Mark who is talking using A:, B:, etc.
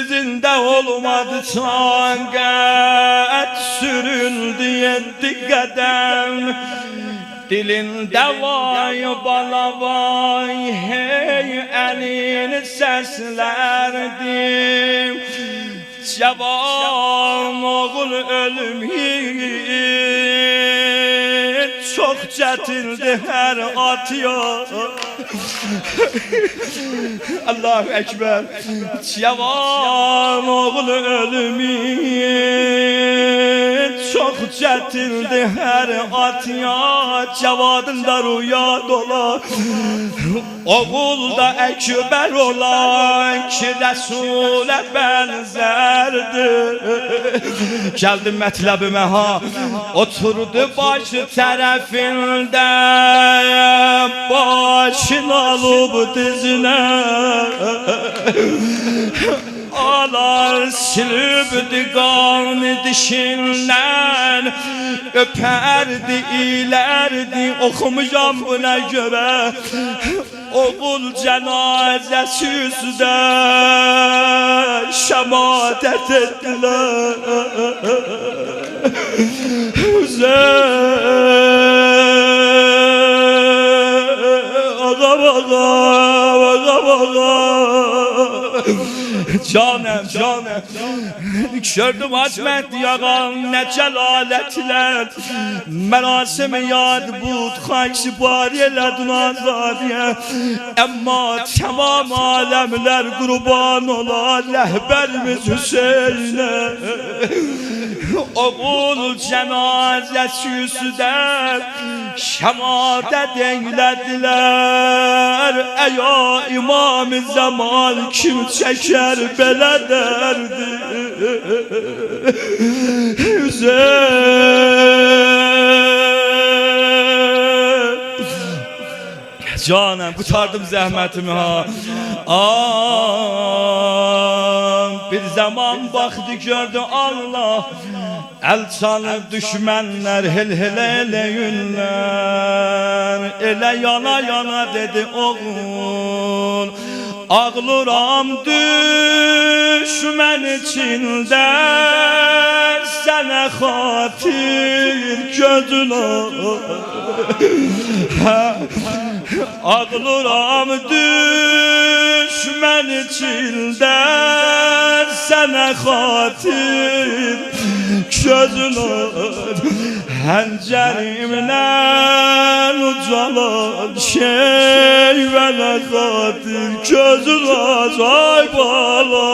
A: dizinde olmadı çanget, sürüldü 7 kadem. Dilinde vay bala vay, hey elini seslerdi. Cavan oğul ölüm çok çetindir her atıyor. Allahu Ekber. Cavan oğul ölümü çok çetindir her atıyor. Cevadında rüya dola, oğul da ekber olan ki Resul'e benzerdi. Geldim metlebime ha, oturdu başı tarafında, başını alıp dizine alar silübdü kanı dişinden, öperdi ilerdi. Okumuşam buna göre oğul cenazesi yüzüde şemadet ettiler. Canım, canım, gördüm Hacmet yagan ne celaletler, merasim yad bud, xaysi bariyeledun azadiye. Ama tamam alemler kurban ola rehberimiz Hüseyin'e. Oğul cenazesi yüzünden şemadet eylediler. Eya İmam-ı Zaman kim çeker bele derdi. Canım kurtardım zahmetimi ha. Bir zaman baktı gördü Allah, el çalıp düşmanlar hele yünler. Ele yana yana dedi oğul, ağlıram düşman içinde, sana hatir gözüne. Ağlıram düşman içinde, sana hatir gözüne. Həncerimdən ucalan şeyvənə xatir gözün acay bala.